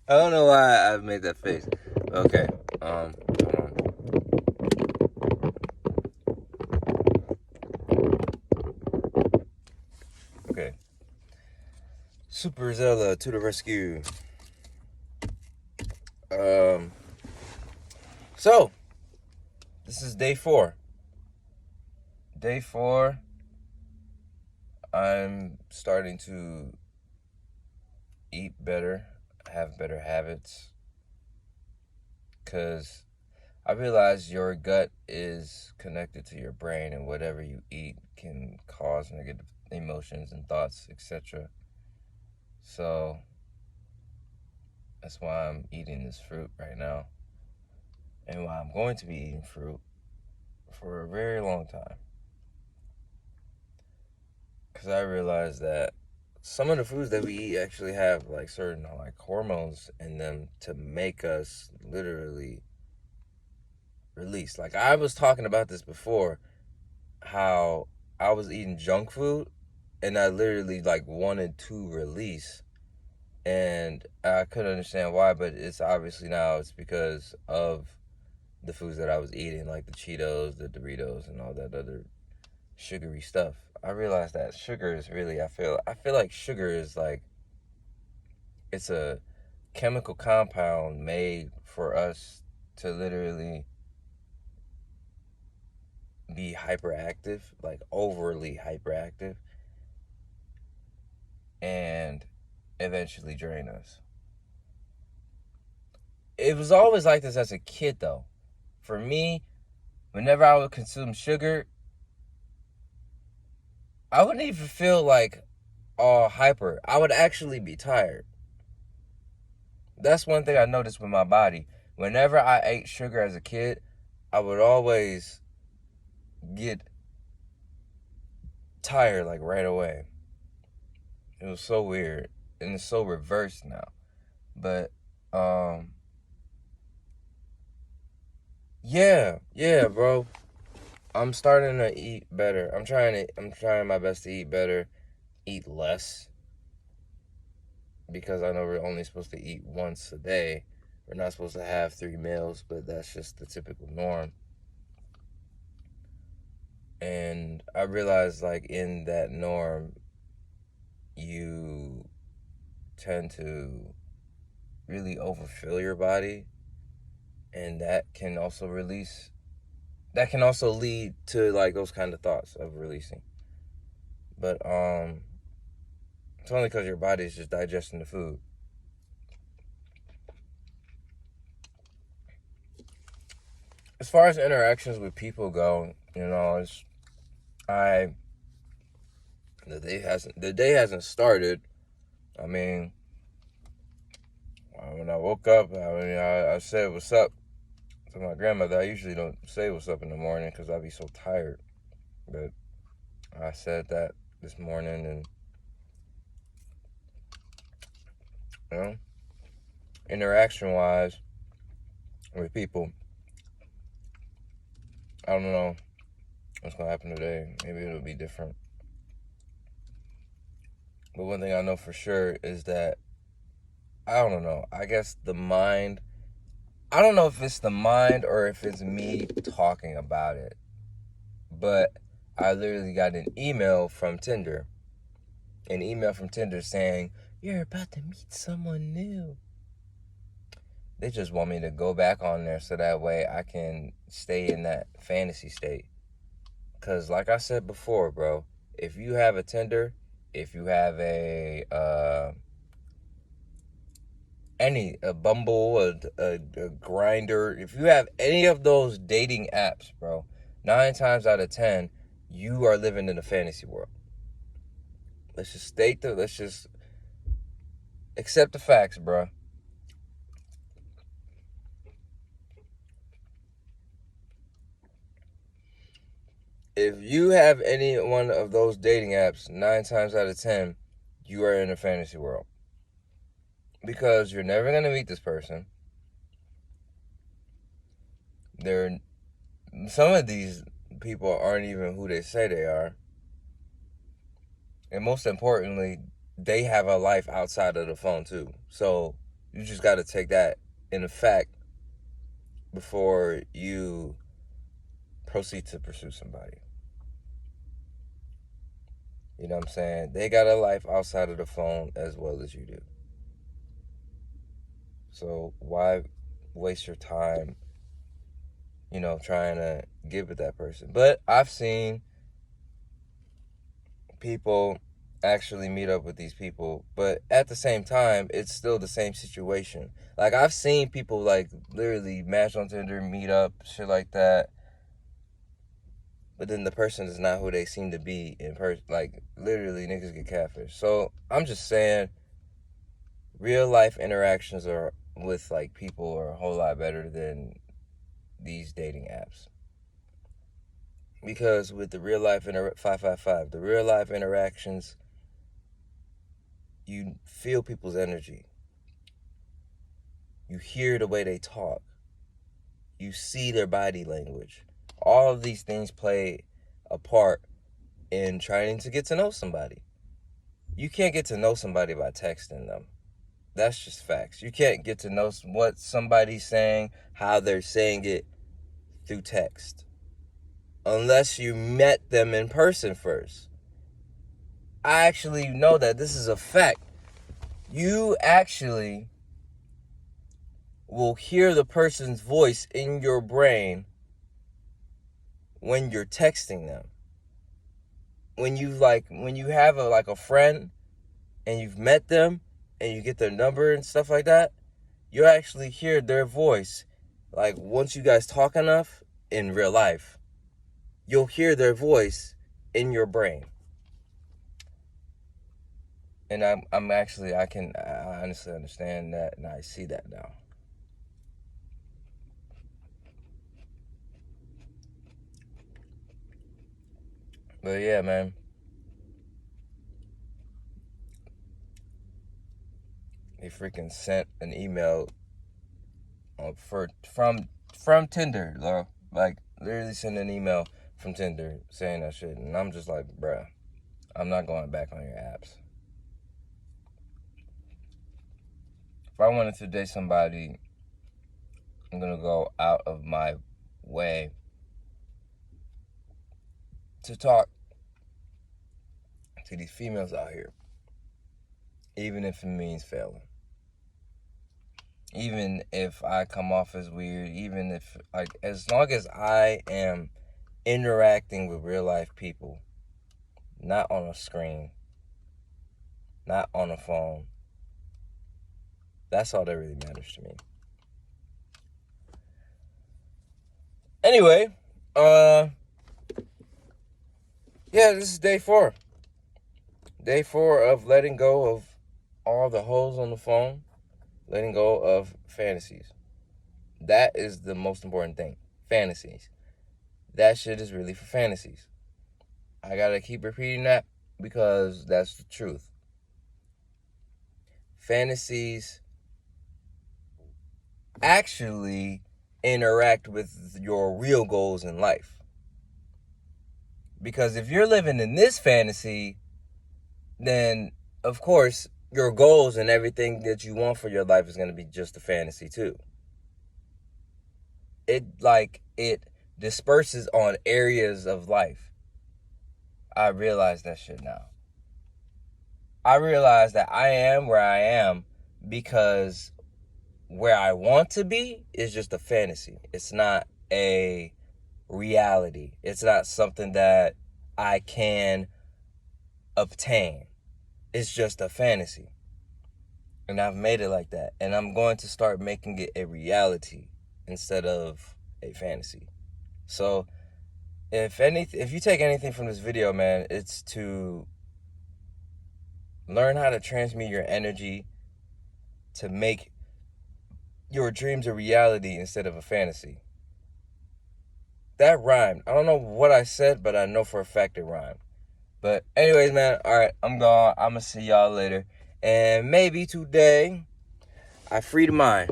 I don't know why I made that face. Okay. Hold on. Okay. Super Zella to the rescue. Um. So this is day 4. Day 4. I'm starting to eat better, have better habits, because I realize your gut is connected to your brain, and whatever you eat can cause negative emotions and thoughts, etc. So that's why I'm eating this fruit right now, and why I'm going to be eating fruit for a very long time. Because I realize that some of the foods that we eat actually have like certain like hormones in them to make us literally release. Like I was talking about this before, how I was eating junk food and I literally like wanted to release, and I couldn't understand why, but it's obviously now it's because of the foods that I was eating, like the Cheetos, the Doritos, and all that other sugary stuff. I realized that sugar is really, I feel like sugar is like, it's a chemical compound made for us to literally be hyperactive, like overly hyperactive, and eventually drain us. It was always like this as a kid, though. For me, whenever I would consume sugar, I wouldn't even feel like all hyper. I would actually be tired. That's one thing I noticed with my body. Whenever I ate sugar as a kid, I would always get tired like right away. It was so weird, and it's so reversed now. But um yeah, bro. I'm starting to eat better. I'm trying my best to eat better, eat less, because I know we're only supposed to eat once a day. We're not supposed to have 3 meals, but that's just the typical norm. And I realized, like, in that norm, you tend to really overfill your body, and that can also lead to like those kind of thoughts of releasing. But it's only because your body is just digesting the food. As far as interactions with people go, I the day hasn't started. I mean, when I woke up, I said what's up to my grandmother. I usually don't say what's up in the morning because I be so tired, but I said that this morning, and you know, interaction wise with people, I don't know what's gonna happen today. Maybe it'll be different. But one thing I know for sure is that I don't know. I guess the mind. I don't know if it's the mind or if it's me talking about it. But I literally got an email from Tinder. An email from Tinder saying, "You're about to meet someone new." They just want me to go back on there so that way I can stay in that fantasy state. Because, like I said before, bro, if you have a Tinder, if you have a Bumble, a Grinder, if you have any of those dating apps, bro, 9 times out of 10, you are living in a fantasy world. Let's just accept the facts, bro. If you have any one of those dating apps, 9 times out of 10, you are in a fantasy world. Because you're never going to meet this person. Some of these people aren't even who they say they are. And most importantly, they have a life outside of the phone too. So You just got to take that in effect before you proceed to pursue somebody. You know what I'm saying? They got a life outside of the phone as well as you do. So why waste your time, trying to get with that person? But I've seen people actually meet up with these people, but at the same time, it's still the same situation. Like, I've seen people, like, literally match on Tinder, meet up, shit like that, but then the person is not who they seem to be in person. Like, literally, niggas get catfished. So, I'm just saying, real life interactions are with, like, people are a whole lot better than these dating apps. Because with the real life 555, the real life interactions, you feel people's energy. You hear the way they talk. You see their body language. All of these things play a part in trying to get to know somebody. You can't get to know somebody by texting them. That's just facts. You can't get to know what somebody's saying, how they're saying it through text. Unless you met them in person first. I actually know that this is a fact. You actually will hear the person's voice in your brain when you're texting them. When you have a friend and you've met them and you get their number and stuff like that, you actually hear their voice. Like, once you guys talk enough in real life, you'll hear their voice in your brain. And I honestly understand that, and I see that now. But yeah, man. They freaking sent an email from Tinder, though. Like, literally sent an email from Tinder saying that shit. And I'm just like, bruh, I'm not going back on your apps. If I wanted to date somebody, I'm going to go out of my way to talk to these females out here. Even if it means failing. Even if I come off as weird. Even if, as long as I am interacting with real life people, not on a screen, not on a phone, that's all that really matters to me. Anyway, yeah, this is day 4. Day 4 of letting go of all the hoes on the phone, letting go of fantasies. That is the most important thing. Fantasies. That shit is really for fantasies. I gotta keep repeating that because that's the truth. Fantasies actually interact with your real goals in life. Because if you're living in this fantasy, then, of course, your goals and everything that you want for your life is going to be just a fantasy, too. It disperses on areas of life. I realize that shit now. I realize that I am where I am because where I want to be is just a fantasy. It's not a reality. It's not something that I can obtain. It's just a fantasy. And I've made it like that. And I'm going to start making it a reality instead of a fantasy. So if you take anything from this video, man, it's to learn how to transmute your energy to make your dreams a reality instead of a fantasy. That rhymed. I don't know what I said, but I know for a fact it rhymed. But anyways, man, all right, I'm gone. I'm going to see y'all later. And maybe today I free the mind.